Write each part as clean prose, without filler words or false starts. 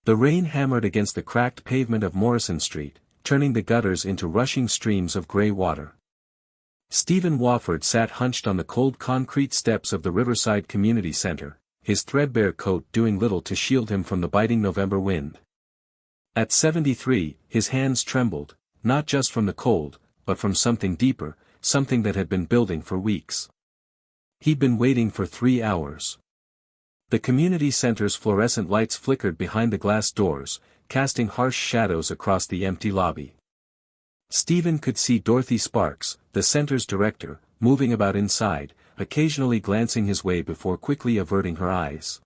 The rain hammered against the cracked pavement of Morrison Street, turning the gutters into rushing streams of grey water. Stephen Wofford sat hunched on the cold concrete steps of the Riverside Community Center, his threadbare coat doing little to shield him from the biting November wind. At 73, his hands trembled, not just from the cold, but from something deeper, something that had been building for weeks. He'd been waiting for 3 hours. The community center's fluorescent lights flickered behind the glass doors, casting harsh shadows across the empty lobby. Stephen could see Dorothy Sparks, the center's director, moving about inside, occasionally glancing his way before quickly averting her eyes.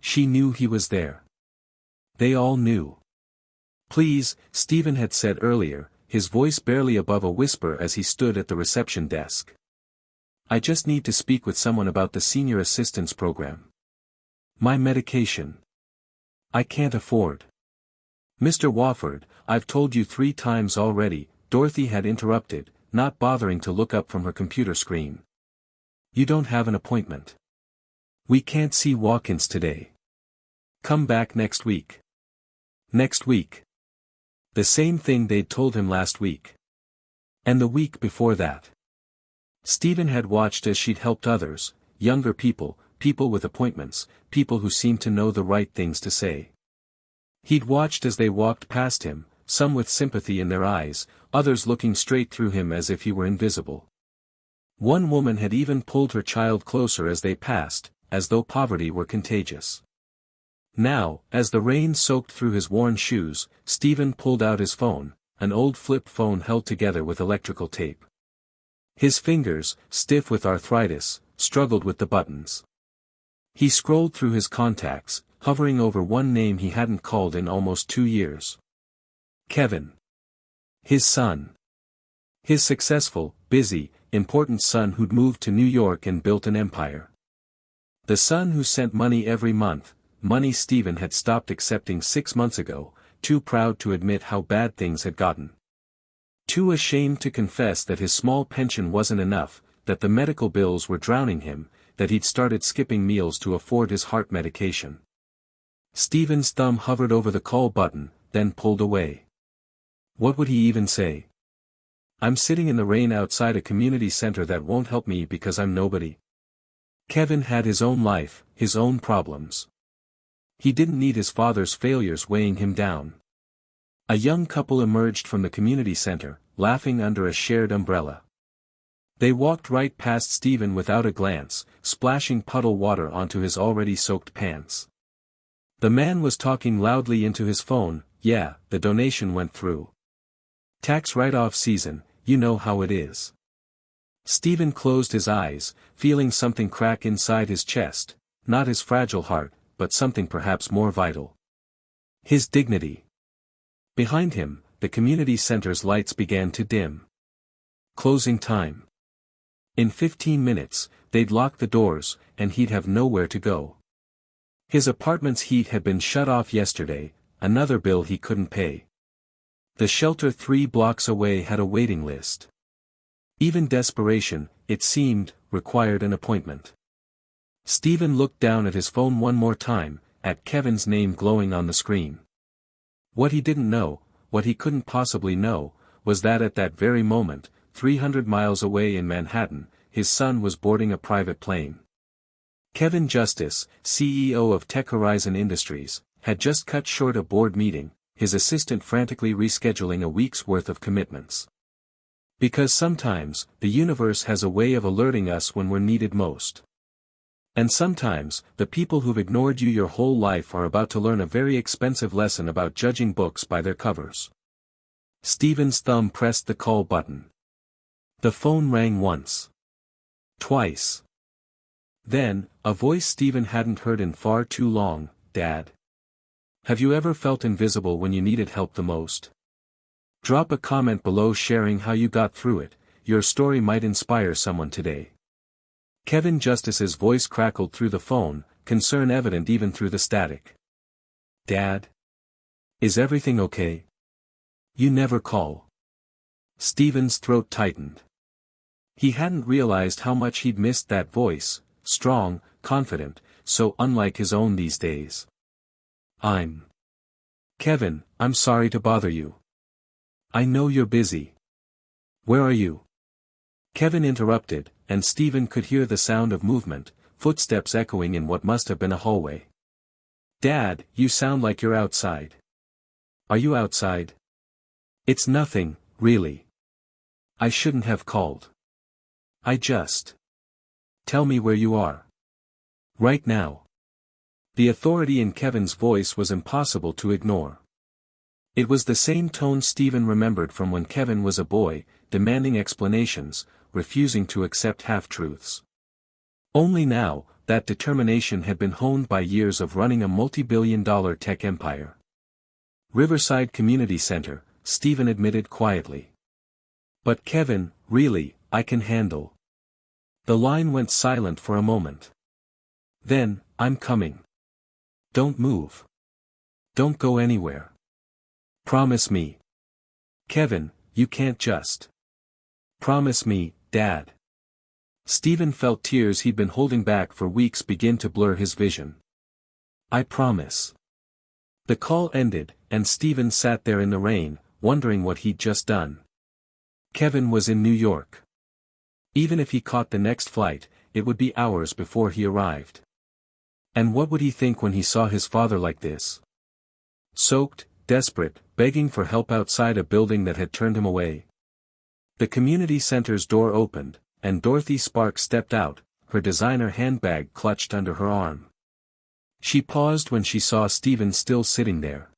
She knew he was there. They all knew. "Please," Stephen had said earlier, his voice barely above a whisper as he stood at the reception desk. "I just need to speak with someone about the senior assistance program. My medication. I can't afford." "Mr. Wofford, I've told you 3 times already," Dorothy had interrupted, not bothering to look up from her computer screen. "You don't have an appointment. We can't see walk-ins today. Come back next week." Next week. The same thing they'd told him last week. And the week before that. Stephen had watched as she'd helped others, younger people, people with appointments, people who seemed to know the right things to say. He'd watched as they walked past him, some with sympathy in their eyes, others looking straight through him as if he were invisible. One woman had even pulled her child closer as they passed, as though poverty were contagious. Now, as the rain soaked through his worn shoes, Stephen pulled out his phone, an old flip phone held together with electrical tape. His fingers, stiff with arthritis, struggled with the buttons. He scrolled through his contacts, hovering over one name he hadn't called in almost 2 years. Kevin. His son. His successful, busy, important son who'd moved to New York and built an empire. The son who sent money every month, money Stephen had stopped accepting 6 months ago, too proud to admit how bad things had gotten. Too ashamed to confess that his small pension wasn't enough, that the medical bills were drowning him, that he'd started skipping meals to afford his heart medication. Stephen's thumb hovered over the call button, then pulled away. What would he even say? "I'm sitting in the rain outside a community center that won't help me because I'm nobody." Kevin had his own life, his own problems. He didn't need his father's failures weighing him down. A young couple emerged from the community center, laughing under a shared umbrella. They walked right past Stephen without a glance, splashing puddle water onto his already soaked pants. The man was talking loudly into his phone. "Yeah, the donation went through. Tax write-off season, you know how it is." Stephen closed his eyes, feeling something crack inside his chest, not his fragile heart, but something perhaps more vital. His dignity. Behind him, the community center's lights began to dim. Closing time. In 15 minutes, they'd lock the doors, and he'd have nowhere to go. His apartment's heat had been shut off yesterday, another bill he couldn't pay. The shelter 3 blocks away had a waiting list. Even desperation, it seemed, required an appointment. Stephen looked down at his phone one more time, at Kevin's name glowing on the screen. What he didn't know, what he couldn't possibly know, was that at that very moment, 300 miles away in Manhattan, his son was boarding a private plane. Kevin Justice, CEO of Tech Horizon Industries, had just cut short a board meeting, his assistant frantically rescheduling a week's worth of commitments. Because sometimes, the universe has a way of alerting us when we're needed most. And sometimes, the people who've ignored you your whole life are about to learn a very expensive lesson about judging books by their covers. Stephen's thumb pressed the call button. The phone rang once. Twice. Then, a voice Stephen hadn't heard in far too long. "Dad. Have you ever felt invisible when you needed help the most? Drop a comment below sharing how you got through it, your story might inspire someone today." Kevin Justice's voice crackled through the phone, concern evident even through the static. "Dad? Is everything okay? You never call." Stephen's throat tightened. He hadn't realized how much he'd missed that voice, strong, confident, so unlike his own these days. "I'm Kevin, I'm sorry to bother you. I know you're busy. Where are you? Kevin interrupted, and Stephen could hear the sound of movement, footsteps echoing in what must have been a hallway. Dad, you sound like you're outside. Are you outside? It's nothing, really. I shouldn't have called. I just. Tell me where you are. Right now. The authority in Kevin's voice was impossible to ignore. It was the same tone Stephen remembered from when Kevin was a boy, demanding explanations, refusing to accept half-truths. Only now, that determination had been honed by years of running a multi-billion-dollar tech empire. Riverside Community Center, Stephen admitted quietly. But Kevin, really, I can handle. The line went silent for a moment. Then, I'm coming. Don't move. Don't go anywhere. Promise me. Kevin, you can't just. Promise me, Dad. Stephen felt tears he'd been holding back for weeks begin to blur his vision. I promise. The call ended, and Stephen sat there in the rain, wondering what he'd just done. Kevin was in New York. Even if he caught the next flight, it would be hours before he arrived. And what would he think when he saw his father like this? Soaked, desperate, begging for help outside a building that had turned him away. The community center's door opened, and Dorothy Sparks stepped out, her designer handbag clutched under her arm. She paused when she saw Stephen still sitting there.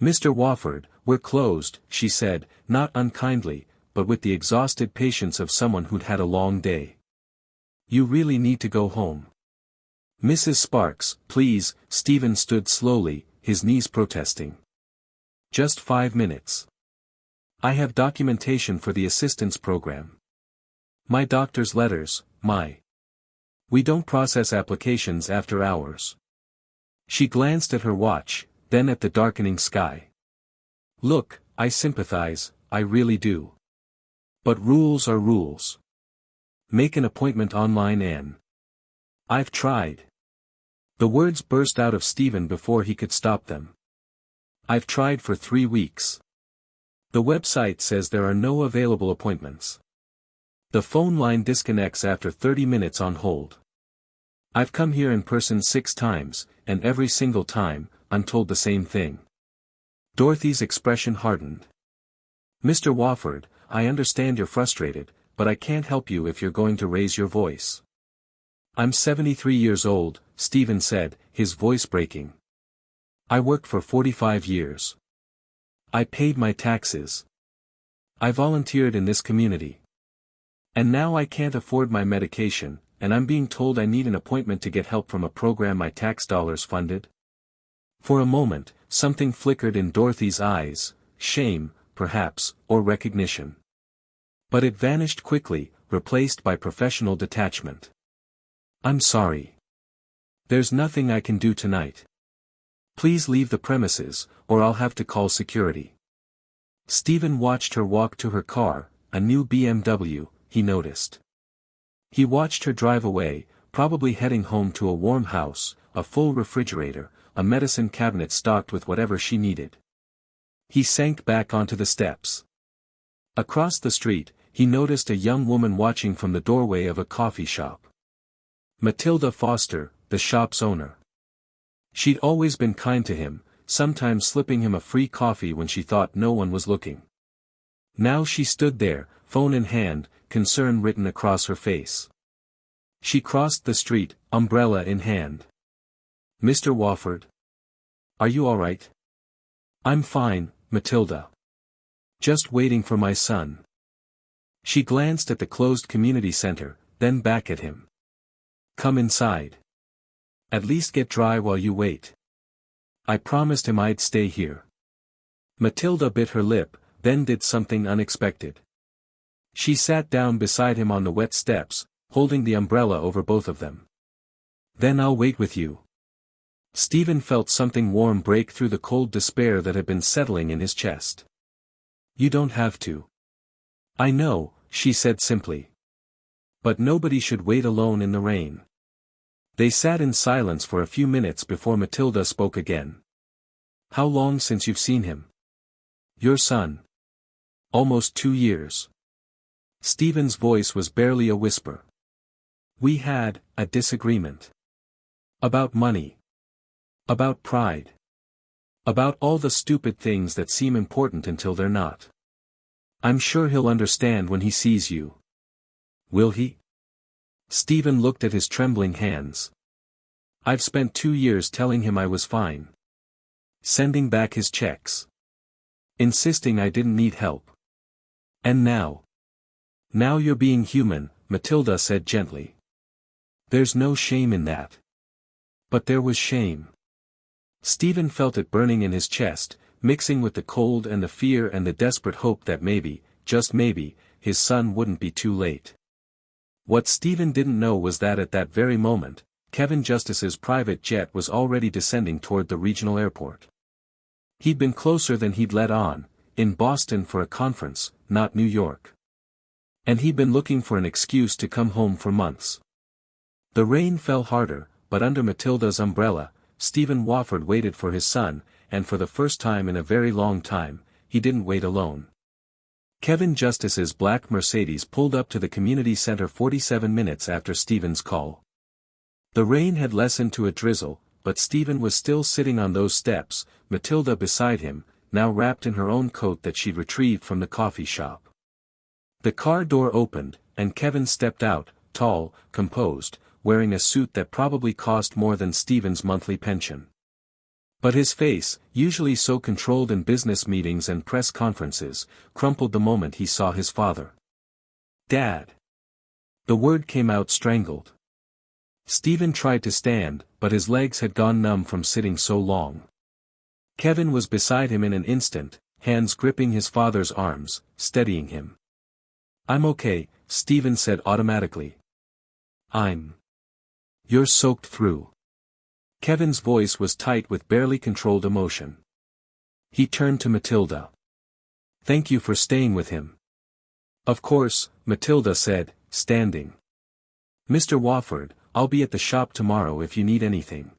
Mr. Wofford, we're closed, she said, not unkindly, but with the exhausted patience of someone who'd had a long day. You really need to go home. Mrs. Sparks, please, Stephen stood slowly, his knees protesting. Just 5 minutes. I have documentation for the assistance program. My doctor's letters, We don't process applications after hours. She glanced at her watch, then at the darkening sky. Look, I sympathize, I really do. But rules are rules. Make an appointment online and. I've tried. The words burst out of Stephen before he could stop them. I've tried for 3 weeks. The website says there are no available appointments. The phone line disconnects after 30 minutes on hold. I've come here in person 6 times, and every single time, I'm told the same thing. Dorothy's expression hardened. Mr. Wofford, I understand you're frustrated, but I can't help you if you're going to raise your voice. I'm 73 years old, Stephen said, his voice breaking. I worked for 45 years. I paid my taxes. I volunteered in this community. And now I can't afford my medication, and I'm being told I need an appointment to get help from a program my tax dollars funded? For a moment, something flickered in Dorothy's eyes, shame, perhaps, or recognition. But it vanished quickly, replaced by professional detachment. I'm sorry. There's nothing I can do tonight. Please leave the premises, or I'll have to call security. Stephen watched her walk to her car, a new BMW, he noticed. He watched her drive away, probably heading home to a warm house, a full refrigerator, a medicine cabinet stocked with whatever she needed. He sank back onto the steps. Across the street, he noticed a young woman watching from the doorway of a coffee shop. Matilda Foster, the shop's owner. She'd always been kind to him, sometimes slipping him a free coffee when she thought no one was looking. Now she stood there, phone in hand, concern written across her face. She crossed the street, umbrella in hand. Mr. Wofford? Are you all right? I'm fine, Matilda. Just waiting for my son. She glanced at the closed community center, then back at him. Come inside. At least get dry while you wait. I promised him I'd stay here. Matilda bit her lip, then did something unexpected. She sat down beside him on the wet steps, holding the umbrella over both of them. Then I'll wait with you. Stephen felt something warm break through the cold despair that had been settling in his chest. You don't have to. I know, she said simply. But nobody should wait alone in the rain. They sat in silence for a few minutes before Matilda spoke again. How long since you've seen him? Your son. Almost 2 years. Stephen's voice was barely a whisper. We had a disagreement. About money. About pride. About all the stupid things that seem important until they're not. I'm sure he'll understand when he sees you. Will he? Stephen looked at his trembling hands. I've spent 2 years telling him I was fine. Sending back his checks. Insisting I didn't need help. And now? Now you're being human, Matilda said gently. There's no shame in that. But there was shame. Stephen felt it burning in his chest, mixing with the cold and the fear and the desperate hope that maybe, just maybe, his son wouldn't be too late. What Stephen didn't know was that at that very moment, Kevin Justice's private jet was already descending toward the regional airport. He'd been closer than he'd let on, in Boston for a conference, not New York. And he'd been looking for an excuse to come home for months. The rain fell harder, but under Matilda's umbrella, Stephen Wofford waited for his son, and for the first time in a very long time, he didn't wait alone. Kevin Justice's black Mercedes pulled up to the community center 47 minutes after Stephen's call. The rain had lessened to a drizzle, but Stephen was still sitting on those steps, Matilda beside him, now wrapped in her own coat that she'd retrieved from the coffee shop. The car door opened, and Kevin stepped out, tall, composed, wearing a suit that probably cost more than Stephen's monthly pension. But his face, usually so controlled in business meetings and press conferences, crumpled the moment he saw his father. Dad. The word came out strangled. Stephen tried to stand, but his legs had gone numb from sitting so long. Kevin was beside him in an instant, hands gripping his father's arms, steadying him. I'm okay, Stephen said automatically. You're soaked through. Kevin's voice was tight with barely controlled emotion. He turned to Matilda. Thank you for staying with him. Of course, Matilda said, standing. Mr. Wofford, I'll be at the shop tomorrow if you need anything.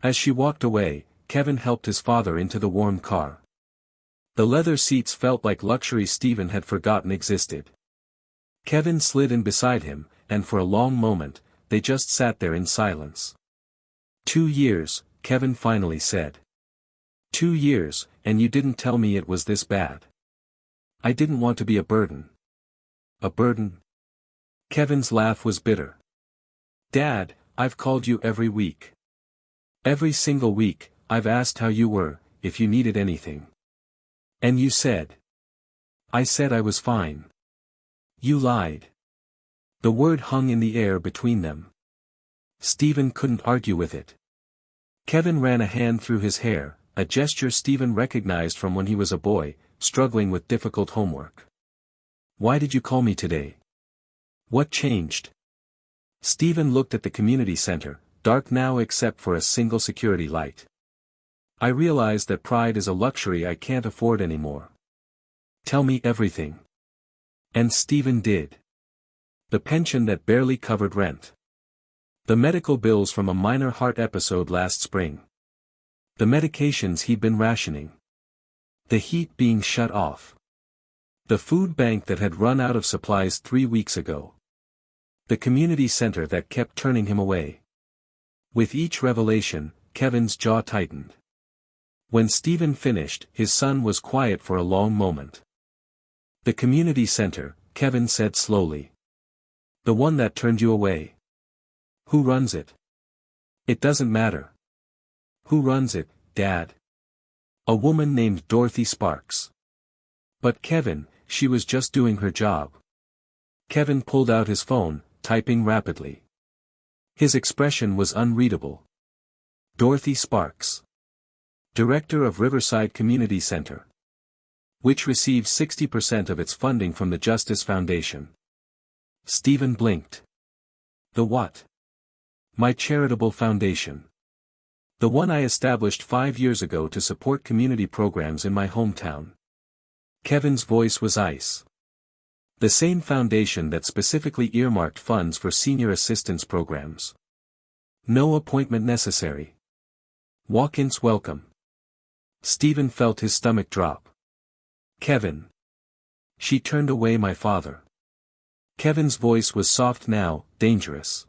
As she walked away, Kevin helped his father into the warm car. The leather seats felt like luxury Stephen had forgotten existed. Kevin slid in beside him, and for a long moment, they just sat there in silence. 2 years, Kevin finally said. 2 years, and you didn't tell me it was this bad. I didn't want to be a burden. A burden? Kevin's laugh was bitter. Dad, I've called you every week. Every single week, I've asked how you were, if you needed anything. And you said. I said I was fine. You lied. The word hung in the air between them. Stephen couldn't argue with it. Kevin ran a hand through his hair, a gesture Stephen recognized from when he was a boy, struggling with difficult homework. Why did you call me today? What changed? Stephen looked at the community center, dark now except for a single security light. I realized that pride is a luxury I can't afford anymore. Tell me everything. And Stephen did. The pension that barely covered rent. The medical bills from a minor heart episode last spring. The medications he'd been rationing. The heat being shut off. The food bank that had run out of supplies 3 weeks ago. The community center that kept turning him away. With each revelation, Kevin's jaw tightened. When Stephen finished, his son was quiet for a long moment. The community center, Kevin said slowly. The one that turned you away. Who runs it? It doesn't matter. Who runs it, Dad? A woman named Dorothy Sparks. But Kevin, she was just doing her job. Kevin pulled out his phone, typing rapidly. His expression was unreadable. Dorothy Sparks. Director of Riverside Community Center. Which receives 60% of its funding from the Justice Foundation. Stephen blinked. The what? My charitable foundation. The one I established 5 years ago to support community programs in my hometown. Kevin's voice was ice. The same foundation that specifically earmarked funds for senior assistance programs. No appointment necessary. Walk-ins welcome. Stephen felt his stomach drop. Kevin. She turned away my father. Kevin's voice was soft now, dangerous.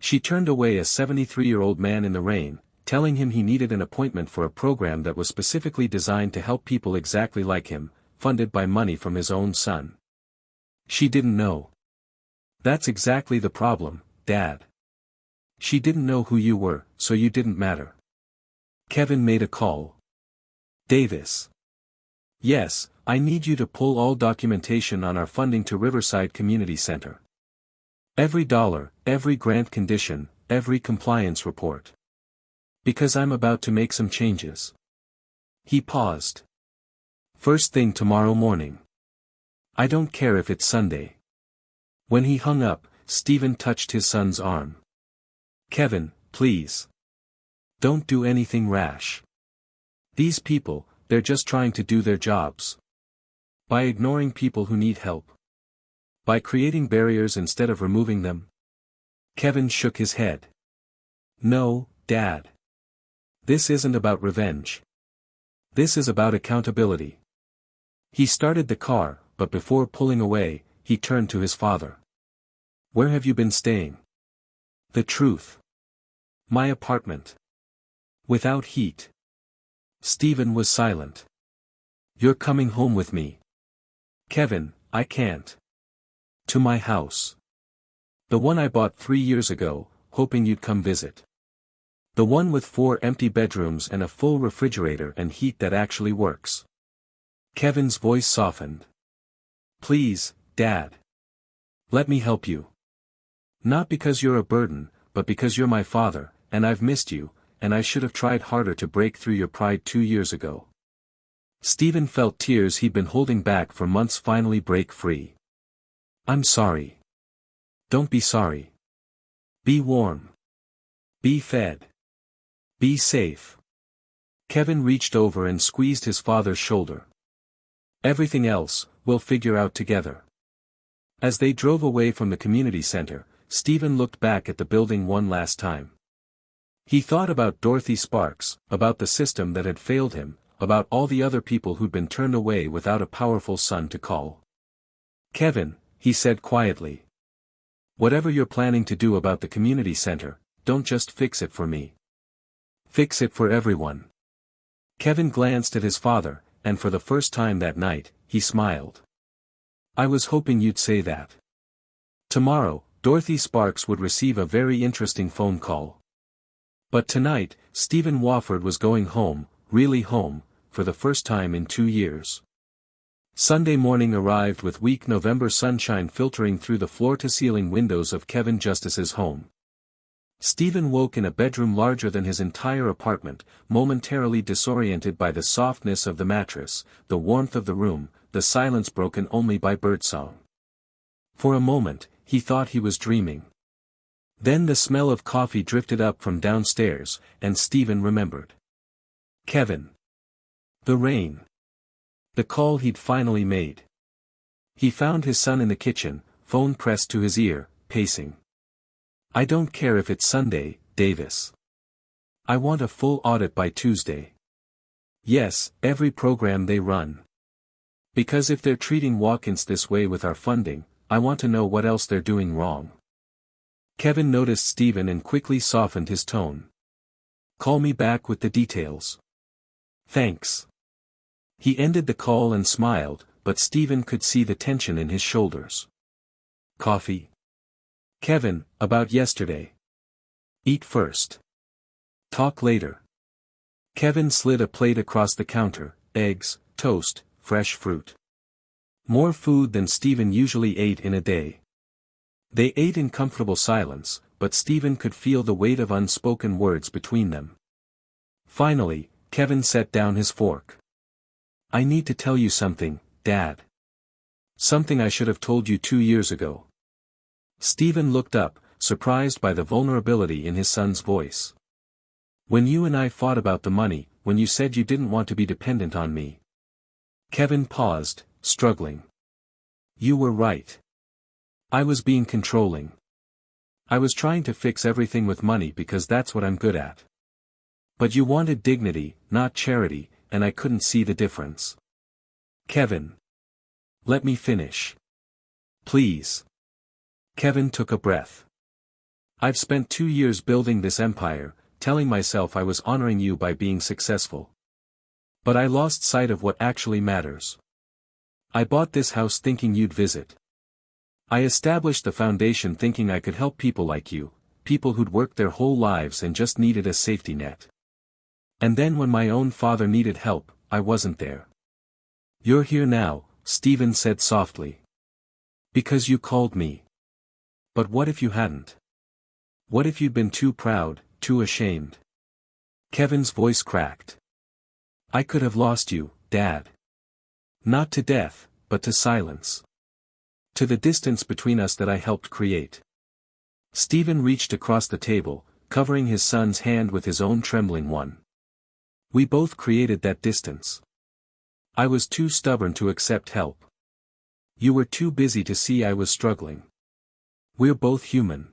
She turned away a 73-year-old man in the rain, telling him he needed an appointment for a program that was specifically designed to help people exactly like him, funded by money from his own son. She didn't know. That's exactly the problem, Dad. She didn't know who you were, so you didn't matter. Kevin made a call. Davis. Yes, I need you to pull all documentation on our funding to Riverside Community Center. Every dollar, every grant condition, every compliance report. Because I'm about to make some changes. He paused. First thing tomorrow morning. I don't care if it's Sunday. When he hung up, Stephen touched his son's arm. Kevin, please. Don't do anything rash. These people, they're just trying to do their jobs. By ignoring people who need help. By creating barriers instead of removing them. Kevin shook his head. No, Dad. This isn't about revenge. This is about accountability. He started the car, but before pulling away, he turned to his father. Where have you been staying? The truth. My apartment. Without heat. Stephen was silent. You're coming home with me. Kevin, I can't. To my house. The one I bought 3 years ago, hoping you'd come visit. The one with 4 empty bedrooms and a full refrigerator and heat that actually works. Kevin's voice softened. Please, Dad. Let me help you. Not because you're a burden, but because you're my father, and I've missed you, and I should have tried harder to break through your pride 2 years ago. Stephen felt tears he'd been holding back for months finally break free. I'm sorry. Don't be sorry. Be warm. Be fed. Be safe. Kevin reached over and squeezed his father's shoulder. Everything else, we'll figure out together. As they drove away from the community center, Stephen looked back at the building one last time. He thought about Dorothy Sparks, about the system that had failed him, about all the other people who'd been turned away without a powerful son to call. Kevin, he said quietly. Whatever you're planning to do about the community center, don't just fix it for me. Fix it for everyone. Kevin glanced at his father, and for the first time that night, he smiled. I was hoping you'd say that. Tomorrow, Dorothy Sparks would receive a very interesting phone call. But tonight, Stephen Wofford was going home, really home, for the first time in 2 years. Sunday morning arrived with weak November sunshine filtering through the floor-to-ceiling windows of Kevin Justice's home. Stephen woke in a bedroom larger than his entire apartment, momentarily disoriented by the softness of the mattress, the warmth of the room, the silence broken only by birdsong. For a moment, he thought he was dreaming. Then the smell of coffee drifted up from downstairs, and Stephen remembered. Kevin. The rain. The call he'd finally made. He found his son in the kitchen, phone pressed to his ear, pacing. I don't care if it's Sunday, Davis. I want a full audit by Tuesday. Yes, every program they run. Because if they're treating walk-ins this way with our funding, I want to know what else they're doing wrong. Kevin noticed Stephen and quickly softened his tone. Call me back with the details. Thanks. He ended the call and smiled, but Stephen could see the tension in his shoulders. Coffee? Kevin, about yesterday. Eat first. Talk later. Kevin slid a plate across the counter, eggs, toast, fresh fruit. More food than Stephen usually ate in a day. They ate in comfortable silence, but Stephen could feel the weight of unspoken words between them. Finally, Kevin set down his fork. I need to tell you something, Dad. Something I should have told you 2 years ago. Stephen looked up, surprised by the vulnerability in his son's voice. When you and I fought about the money, when you said you didn't want to be dependent on me. Kevin paused, struggling. You were right. I was being controlling. I was trying to fix everything with money because that's what I'm good at. But you wanted dignity, not charity, and I couldn't see the difference. Kevin. Let me finish. Please. Kevin took a breath. I've spent 2 years building this empire, telling myself I was honoring you by being successful. But I lost sight of what actually matters. I bought this house thinking you'd visit. I established the foundation thinking I could help people like you, people who'd worked their whole lives and just needed a safety net. And then when my own father needed help, I wasn't there. You're here now, Stephen said softly. Because you called me. But what if you hadn't? What if you'd been too proud, too ashamed? Kevin's voice cracked. I could have lost you, Dad. Not to death, but to silence. To the distance between us that I helped create. Stephen reached across the table, covering his son's hand with his own trembling one. We both created that distance. I was too stubborn to accept help. You were too busy to see I was struggling. We're both human.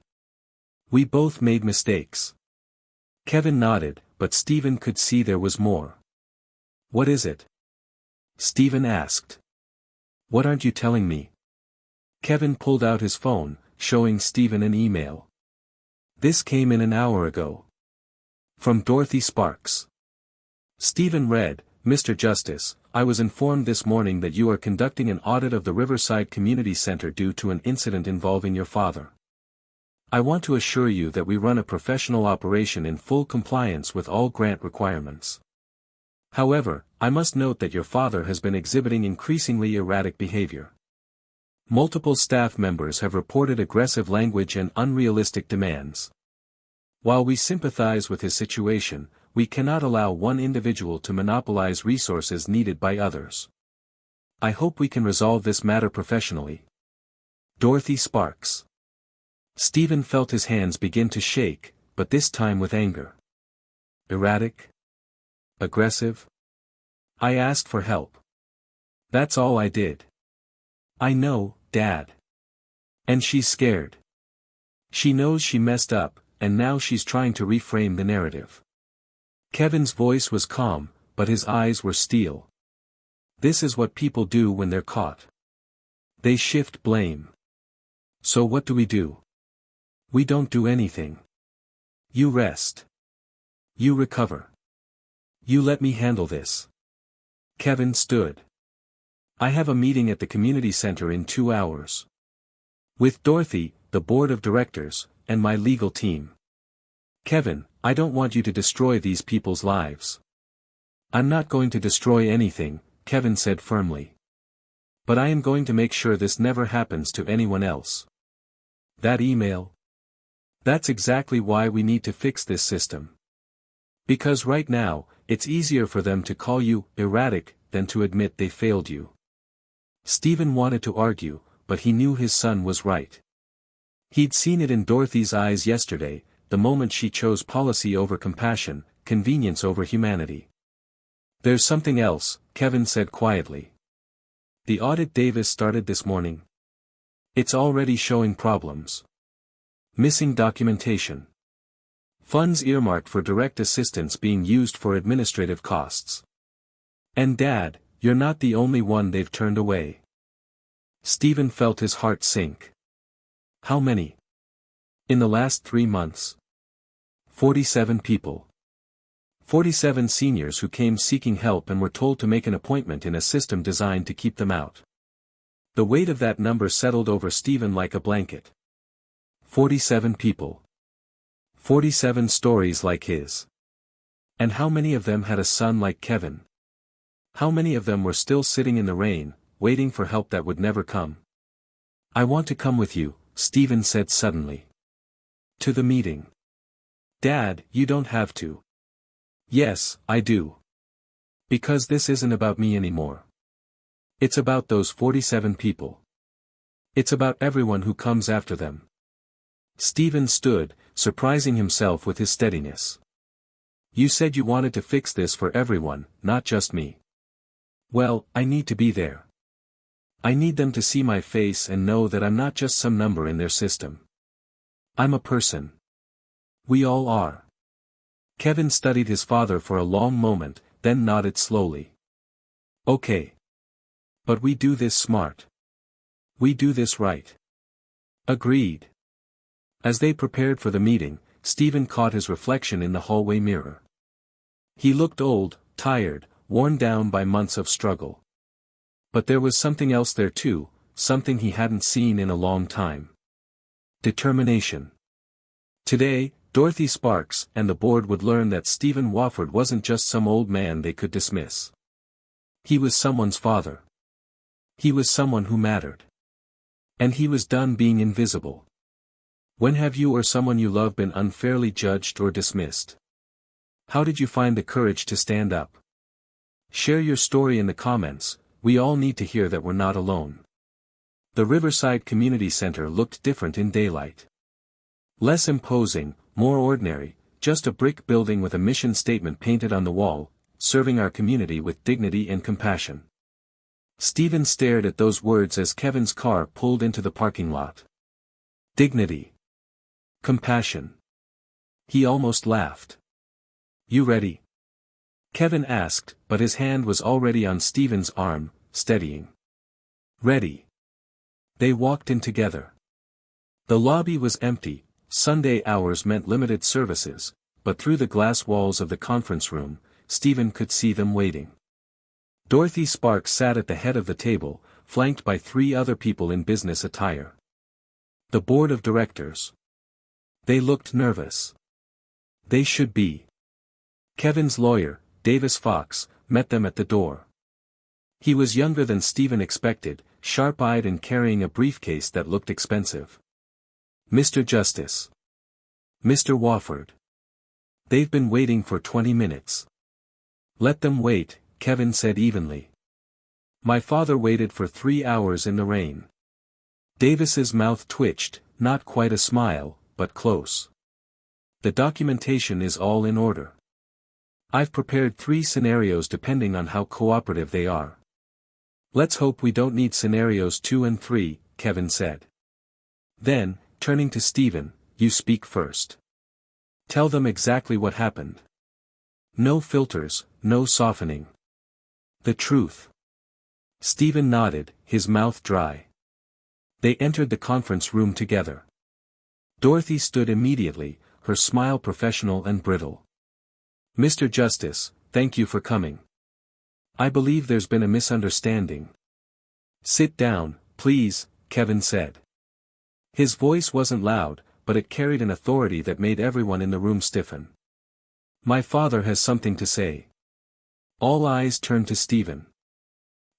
We both made mistakes. Kevin nodded, but Stephen could see there was more. What is it? Stephen asked. What aren't you telling me? Kevin pulled out his phone, showing Stephen an email. This came in an hour ago. From Dorothy Sparks. Stephen read, Mr. Justice, I was informed this morning that you are conducting an audit of the Riverside Community Center due to an incident involving your father. I want to assure you that we run a professional operation in full compliance with all grant requirements. However, I must note that your father has been exhibiting increasingly erratic behavior. Multiple staff members have reported aggressive language and unrealistic demands. While we sympathize with his situation, we cannot allow one individual to monopolize resources needed by others. I hope we can resolve this matter professionally. Dorothy Sparks. Stephen felt his hands begin to shake, but this time with anger. Erratic? Aggressive? I asked for help. That's all I did. I know, Dad. And she's scared. She knows she messed up, and now she's trying to reframe the narrative. Kevin's voice was calm, but his eyes were steel. This is what people do when they're caught. They shift blame. So what do? We don't do anything. You rest. You recover. You let me handle this. Kevin stood. I have a meeting at the community center in 2 hours. With Dorothy, the board of directors, and my legal team. Kevin, I don't want you to destroy these people's lives. I'm not going to destroy anything, Kevin said firmly. But I am going to make sure this never happens to anyone else. That email? That's exactly why we need to fix this system. Because right now, it's easier for them to call you erratic than to admit they failed you. Stephen wanted to argue, but he knew his son was right. He'd seen it in Dorothy's eyes yesterday, the moment she chose policy over compassion, convenience over humanity. There's something else, Kevin said quietly. The audit Davis started this morning. It's already showing problems. Missing documentation. Funds earmarked for direct assistance being used for administrative costs. And Dad, you're not the only one they've turned away. Stephen felt his heart sink. How many? In the last 3 months. 47 people. 47 seniors who came seeking help and were told to make an appointment in a system designed to keep them out. The weight of that number settled over Stephen like a blanket. 47 people. 47 stories like his. And how many of them had a son like Kevin? How many of them were still sitting in the rain, waiting for help that would never come? I want to come with you, Stephen said suddenly. To the meeting. Dad, you don't have to. Yes, I do. Because this isn't about me anymore. It's about those 47 people. It's about everyone who comes after them. Stephen stood, surprising himself with his steadiness. You said you wanted to fix this for everyone, not just me. Well, I need to be there. I need them to see my face and know that I'm not just some number in their system. I'm a person. We all are. Kevin studied his father for a long moment, then nodded slowly. Okay. But we do this smart. We do this right. Agreed. As they prepared for the meeting, Stephen caught his reflection in the hallway mirror. He looked old, tired, worn down by months of struggle. But there was something else there too, something he hadn't seen in a long time. Determination. Today, Dorothy Sparks and the board would learn that Stephen Wofford wasn't just some old man they could dismiss. He was someone's father. He was someone who mattered. And he was done being invisible. When have you or someone you love been unfairly judged or dismissed? How did you find the courage to stand up? Share your story in the comments. We all need to hear that we're not alone. The Riverside Community Center looked different in daylight. Less imposing, more ordinary, just a brick building with a mission statement painted on the wall, serving our community with dignity and compassion. Stephen stared at those words as Kevin's car pulled into the parking lot. Dignity. Compassion. He almost laughed. You ready? Kevin asked, but his hand was already on Stephen's arm, steadying. Ready. They walked in together. The lobby was empty. Sunday hours meant limited services, but through the glass walls of the conference room, Stephen could see them waiting. Dorothy Sparks sat at the head of the table, flanked by 3 other people in business attire. The board of directors. They looked nervous. They should be. Kevin's lawyer, Davis Fox, met them at the door. He was younger than Stephen expected, sharp-eyed and carrying a briefcase that looked expensive. Mr. Justice. Mr. Wofford. They've been waiting for 20 minutes. Let them wait, Kevin said evenly. My father waited for 3 hours in the rain. Davis's mouth twitched, not quite a smile, but close. The documentation is all in order. I've prepared 3 scenarios depending on how cooperative they are. Let's hope we don't need scenarios 2 and 3, Kevin said. Then, turning to Stephen, you speak first. Tell them exactly what happened. No filters, no softening. The truth. Stephen nodded, his mouth dry. They entered the conference room together. Dorothy stood immediately, her smile professional and brittle. Mr. Justice, thank you for coming. I believe there's been a misunderstanding. Sit down, please, Kevin said. His voice wasn't loud, but it carried an authority that made everyone in the room stiffen. My father has something to say. All eyes turned to Stephen.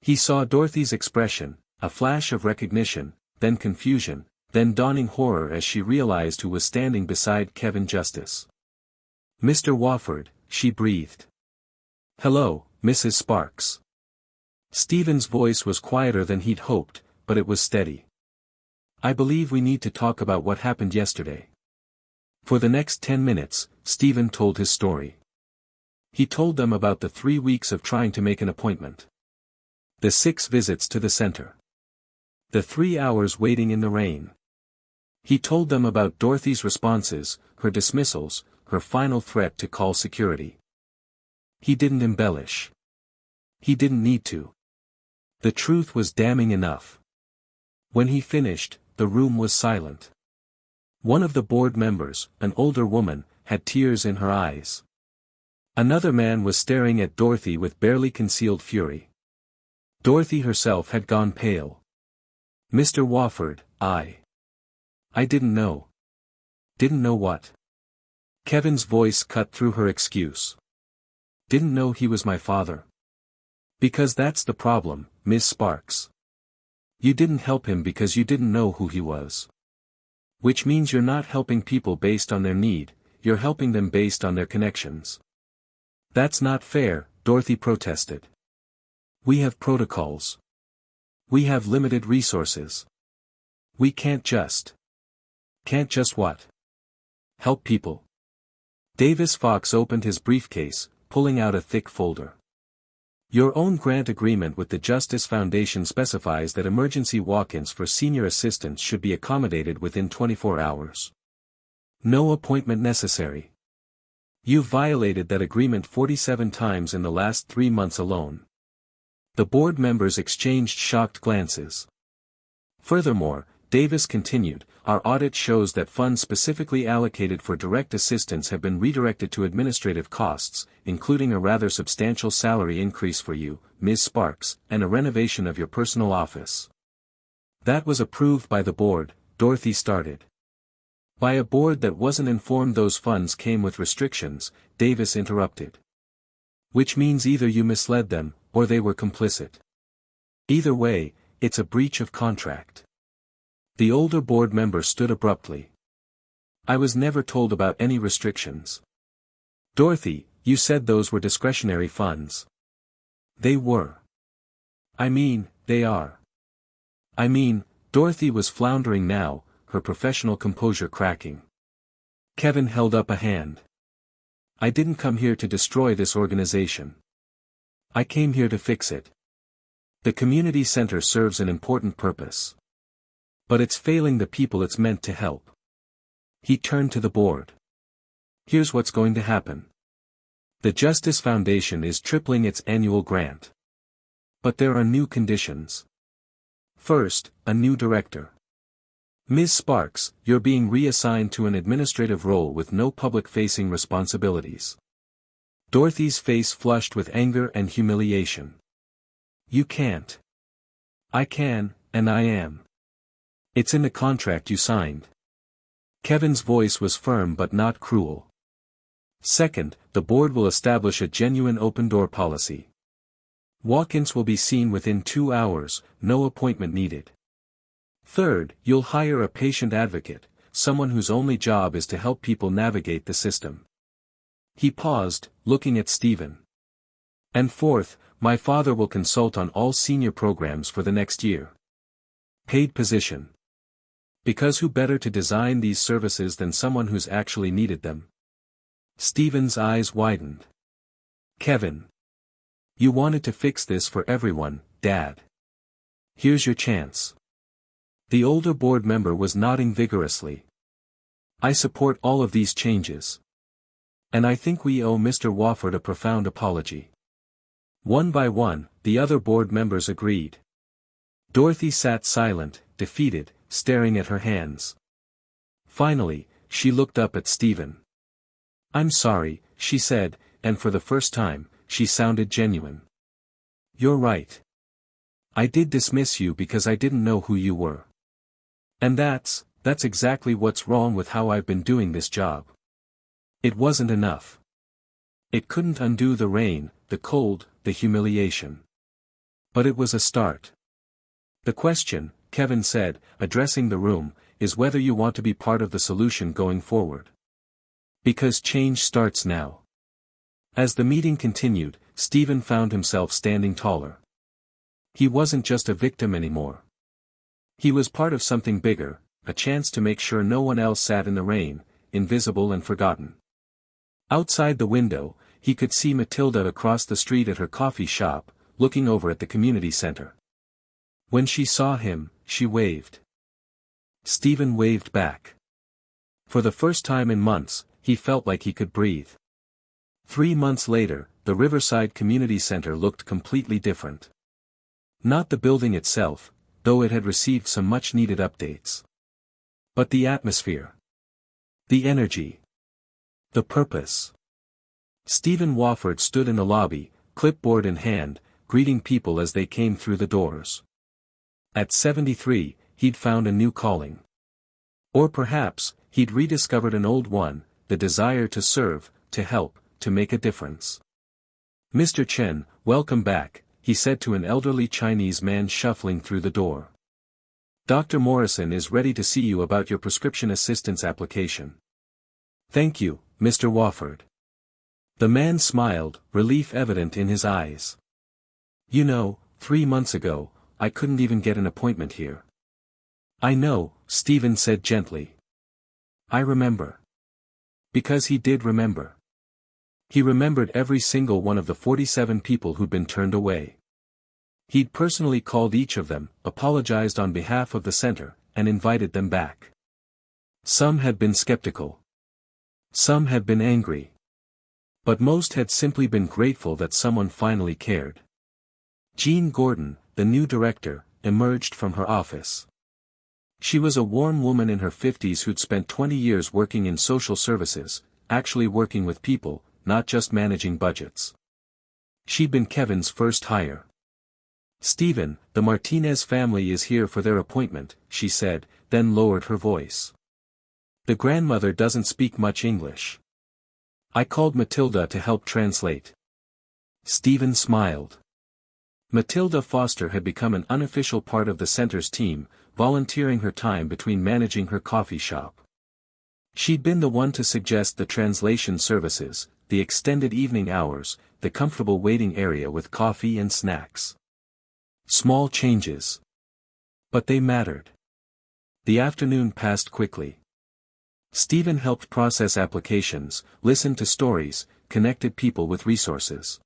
He saw Dorothy's expression, a flash of recognition, then confusion, then dawning horror as she realized who was standing beside Kevin Justice. Mr. Wofford, she breathed. Hello, Mrs. Sparks. Stephen's voice was quieter than he'd hoped, but it was steady. I believe we need to talk about what happened yesterday. For the next 10 minutes, Stephen told his story. He told them about the 3 weeks of trying to make an appointment. The 6 visits to the center. The 3 hours waiting in the rain. He told them about Dorothy's responses, her dismissals, her final threat to call security. He didn't embellish. He didn't need to. The truth was damning enough. When he finished, the room was silent. One of the board members, an older woman, had tears in her eyes. Another man was staring at Dorothy with barely concealed fury. Dorothy herself had gone pale. Mr. Wofford, I didn't know. Didn't know what? Kevin's voice cut through her excuse. Didn't know he was my father. Because that's the problem, Miss Sparks. You didn't help him because you didn't know who he was. Which means you're not helping people based on their need, you're helping them based on their connections. That's not fair, Dorothy protested. We have protocols. We have limited resources. We can't just. Can't just what? Help people. Davis Fox opened his briefcase, pulling out a thick folder. Your own grant agreement with the Justice Foundation specifies that emergency walk-ins for senior assistants should be accommodated within 24 hours. No appointment necessary. You've violated that agreement 47 times in the last 3 months alone. The board members exchanged shocked glances. Furthermore, Davis continued, our audit shows that funds specifically allocated for direct assistance have been redirected to administrative costs, including a rather substantial salary increase for you, Ms. Sparks, and a renovation of your personal office. That was approved by the board, Dorothy started. By a board that wasn't informed those funds came with restrictions, Davis interrupted. Which means either you misled them, or they were complicit. Either way, it's a breach of contract. The older board member stood abruptly. I was never told about any restrictions. Dorothy, you said those were discretionary funds. They were. I mean, they are. I mean, Dorothy was floundering now, her professional composure cracking. Kevin held up a hand. I didn't come here to destroy this organization. I came here to fix it. The community center serves an important purpose. But it's failing the people it's meant to help. He turned to the board. Here's what's going to happen. The Justice Foundation is tripling its annual grant. But there are new conditions. First, a new director. Ms. Sparks, you're being reassigned to an administrative role with no public-facing responsibilities. Dorothy's face flushed with anger and humiliation. You can't. I can, and I am. It's in the contract you signed. Kevin's voice was firm but not cruel. Second, the board will establish a genuine open-door policy. Walk-ins will be seen within 2 hours, no appointment needed. Third, you'll hire a patient advocate, someone whose only job is to help people navigate the system. He paused, looking at Stephen. And fourth, my father will consult on all senior programs for the next year. Paid position. Because who better to design these services than someone who's actually needed them? Stephen's eyes widened. Kevin. You wanted to fix this for everyone, Dad. Here's your chance. The older board member was nodding vigorously. I support all of these changes. And I think we owe Mr. Wofford a profound apology. One by one, the other board members agreed. Dorothy sat silent, defeated, staring at her hands. Finally, she looked up at Stephen. I'm sorry, she said, and for the first time, she sounded genuine. You're right. I did dismiss you because I didn't know who you were. And that's exactly what's wrong with how I've been doing this job. It wasn't enough. It couldn't undo the rain, the cold, the humiliation. But it was a start. The question, Kevin said, addressing the room, is whether you want to be part of the solution going forward. Because change starts now. As the meeting continued, Stephen found himself standing taller. He wasn't just a victim anymore. He was part of something bigger, a chance to make sure no one else sat in the rain, invisible and forgotten. Outside the window, he could see Matilda across the street at her coffee shop, looking over at the community center. When she saw him, she waved. Stephen waved back. For the first time in months, he felt like he could breathe. 3 months later, the Riverside Community Center looked completely different. Not the building itself, though it had received some much-needed updates. But the atmosphere. The energy. The purpose. Stephen Wofford stood in the lobby, clipboard in hand, greeting people as they came through the doors. At 73, he'd found a new calling. Or perhaps, he'd rediscovered an old one, the desire to serve, to help, to make a difference. Mr. Chen, welcome back, he said to an elderly Chinese man shuffling through the door. Dr. Morrison is ready to see you about your prescription assistance application. Thank you, Mr. Wofford. The man smiled, relief evident in his eyes. You know, 3 months ago, I couldn't even get an appointment here. I know, Stephen said gently. I remember. Because he did remember. He remembered every single one of the 47 people who'd been turned away. He'd personally called each of them, apologized on behalf of the center, and invited them back. Some had been skeptical. Some had been angry. But most had simply been grateful that someone finally cared. Jean Gordon, the new director, emerged from her office. She was a warm woman in her 50s who'd spent 20 years working in social services, actually working with people, not just managing budgets. She'd been Kevin's first hire. "Stephen, the Martinez family is here for their appointment," she said, then lowered her voice. "The grandmother doesn't speak much English. I called Matilda to help translate." Stephen smiled. Matilda Foster had become an unofficial part of the center's team, volunteering her time between managing her coffee shop. She'd been the one to suggest the translation services, the extended evening hours, the comfortable waiting area with coffee and snacks. Small changes. But they mattered. The afternoon passed quickly. Stephen helped process applications, listened to stories, connected people with resources.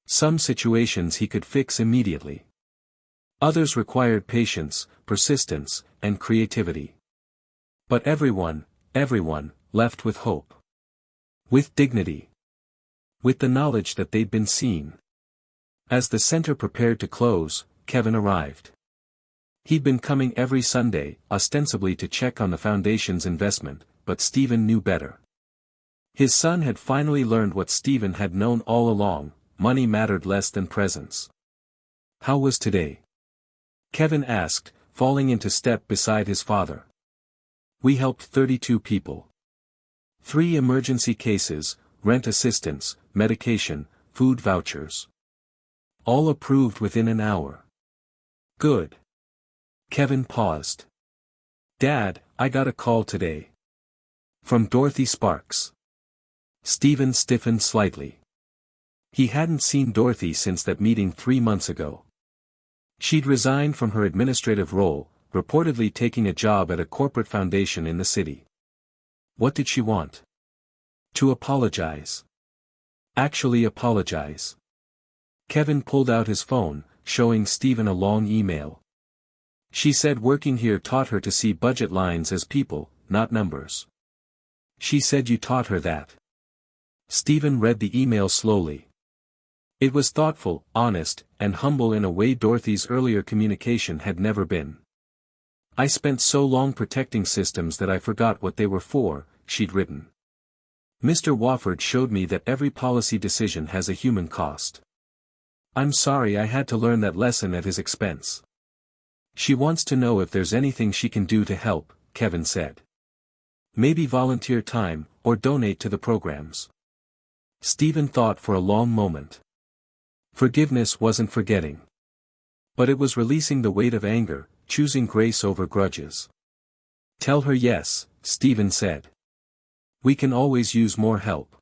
Some situations he could fix immediately. Others required patience, persistence, and creativity. But everyone, left with hope. With dignity. With the knowledge that they'd been seen. As the center prepared to close, Kevin arrived. He'd been coming every Sunday, ostensibly to check on the foundation's investment, but Stephen knew better. His son had finally learned what Stephen had known all along: money mattered less than presence. "How was today?" Kevin asked, falling into step beside his father. "We helped 32 people. 3 emergency cases, rent assistance, medication, food vouchers. All approved within an hour." "Good." Kevin paused. "Dad, I got a call today. From Dorothy Sparks." Stephen stiffened slightly. He hadn't seen Dorothy since that meeting 3 months ago. She'd resigned from her administrative role, reportedly taking a job at a corporate foundation in the city. What did she want? To apologize. Actually apologize. Kevin pulled out his phone, showing Stephen a long email. "She said working here taught her to see budget lines as people, not numbers." "She said you taught her that." Stephen read the email slowly. It was thoughtful, honest, and humble in a way Dorothy's earlier communication had never been. "I spent so long protecting systems that I forgot what they were for," she'd written. "Mr. Wofford showed me that every policy decision has a human cost. I'm sorry I had to learn that lesson at his expense." "She wants to know if there's anything she can do to help," Kevin said. "Maybe volunteer time, or donate to the programs." Stephen thought for a long moment. Forgiveness wasn't forgetting. But it was releasing the weight of anger, choosing grace over grudges. "Tell her yes," Stephen said. "We can always use more help."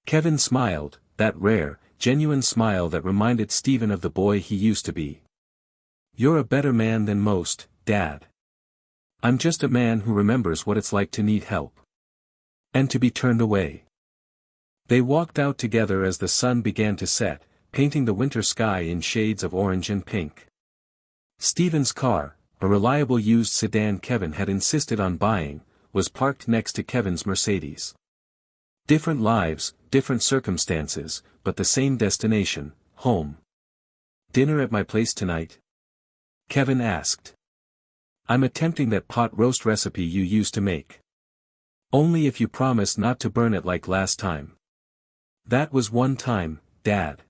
Kevin smiled, that rare, genuine smile that reminded Stephen of the boy he used to be. "You're a better man than most, Dad. I'm just a man who remembers what it's like to need help. And to be turned away." They walked out together as the sun began to set, painting the winter sky in shades of orange and pink. Stephen's car, a reliable used sedan Kevin had insisted on buying, was parked next to Kevin's Mercedes. Different lives, different circumstances, but the same destination, home. "Dinner at my place tonight?" Kevin asked. "I'm attempting that pot roast recipe you used to make. Only if you promise not to burn it like last time." "That was one time, Dad.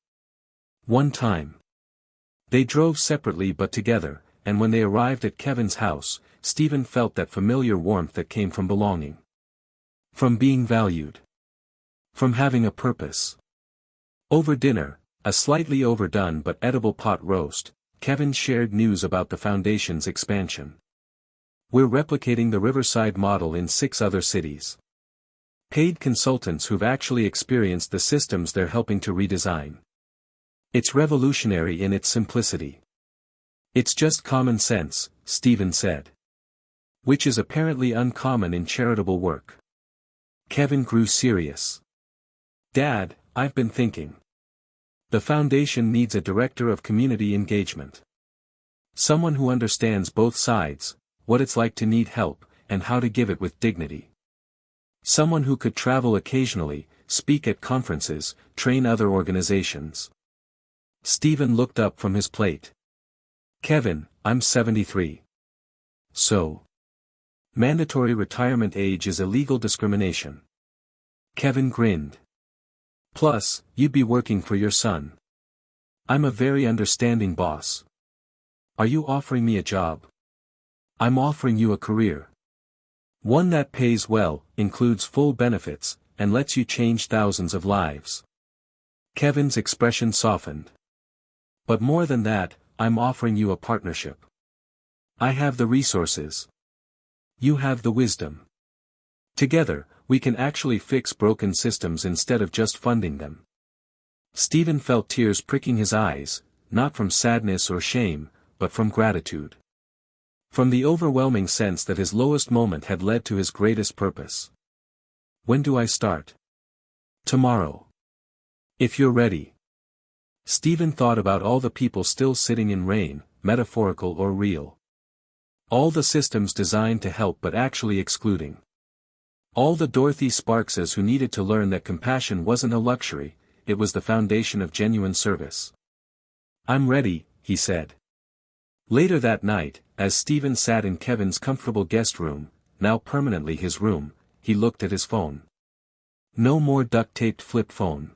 One time." They drove separately but together, and when they arrived at Kevin's house, Stephen felt that familiar warmth that came from belonging. From being valued. From having a purpose. Over dinner, a slightly overdone but edible pot roast, Kevin shared news about the foundation's expansion. "We're replicating the Riverside model in 6 other cities. Paid consultants who've actually experienced the systems they're helping to redesign. It's revolutionary in its simplicity. It's just common sense," Stephen said. "Which is apparently uncommon in charitable work." Kevin grew serious. "Dad, I've been thinking. The foundation needs a director of community engagement. Someone who understands both sides, what it's like to need help, and how to give it with dignity. Someone who could travel occasionally, speak at conferences, train other organizations. Stephen looked up from his plate. Kevin, I'm 73. So? Mandatory retirement age is illegal discrimination. Kevin grinned. Plus, you'd be working for your son. I'm a very understanding boss. Are you offering me a job? I'm offering you a career. One that pays well, includes full benefits, and lets you change thousands of lives. Kevin's expression softened. But more than that, I'm offering you a partnership. I have the resources. You have the wisdom. Together, we can actually fix broken systems instead of just funding them. Stephen felt tears pricking his eyes, not from sadness or shame, but from gratitude. From the overwhelming sense that his lowest moment had led to his greatest purpose. When do I start? Tomorrow. If you're ready. Stephen thought about all the people still sitting in rain, metaphorical or real. All the systems designed to help but actually excluding. All the Dorothy Sparkses who needed to learn that compassion wasn't a luxury, it was the foundation of genuine service. I'm ready, he said. Later that night, as Stephen sat in Kevin's comfortable guest room, now permanently his room, he looked at his phone. No more duct-taped flip phone.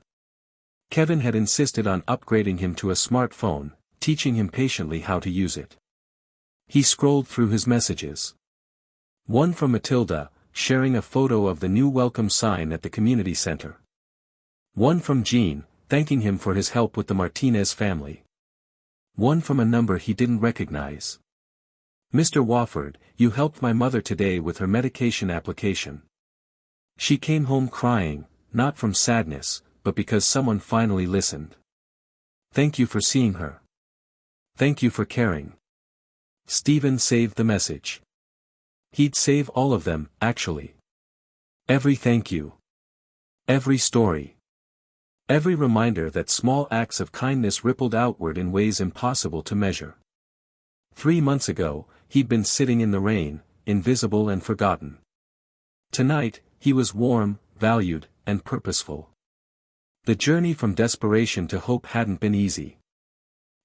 Kevin had insisted on upgrading him to a smartphone, teaching him patiently how to use it. He scrolled through his messages. One from Matilda, sharing a photo of the new welcome sign at the community center. One from Jean, thanking him for his help with the Martinez family. One from a number he didn't recognize. Mr. Wofford, you helped my mother today with her medication application. She came home crying, not from sadness, but because someone finally listened. Thank you for seeing her. Thank you for caring. Stephen saved the message. He'd save all of them, actually. Every thank you. Every story. Every reminder that small acts of kindness rippled outward in ways impossible to measure. 3 months ago, he'd been sitting in the rain, invisible and forgotten. Tonight, he was warm, valued, and purposeful. The journey from desperation to hope hadn't been easy.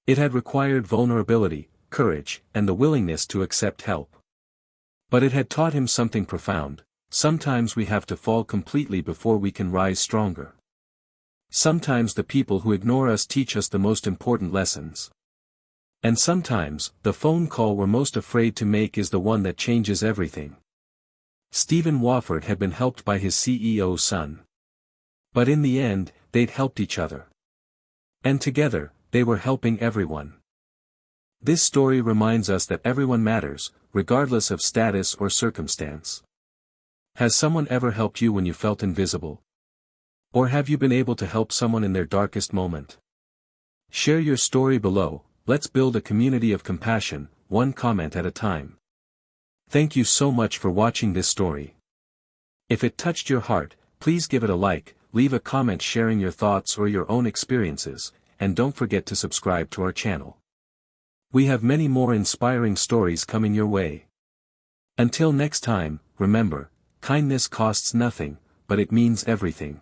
It had required vulnerability, courage, and the willingness to accept help. But it had taught him something profound. Sometimes we have to fall completely before we can rise stronger. Sometimes the people who ignore us teach us the most important lessons. And sometimes, the phone call we're most afraid to make is the one that changes everything. Stephen Wofford had been helped by his CEO son. But in the end, they'd helped each other. And together, they were helping everyone. This story reminds us that everyone matters, regardless of status or circumstance. Has someone ever helped you when you felt invisible? Or have you been able to help someone in their darkest moment? Share your story below. Let's build a community of compassion, one comment at a time. Thank you so much for watching this story. If it touched your heart, please give it a like, leave a comment sharing your thoughts or your own experiences, and don't forget to subscribe to our channel. We have many more inspiring stories coming your way. Until next time, remember, kindness costs nothing, but it means everything.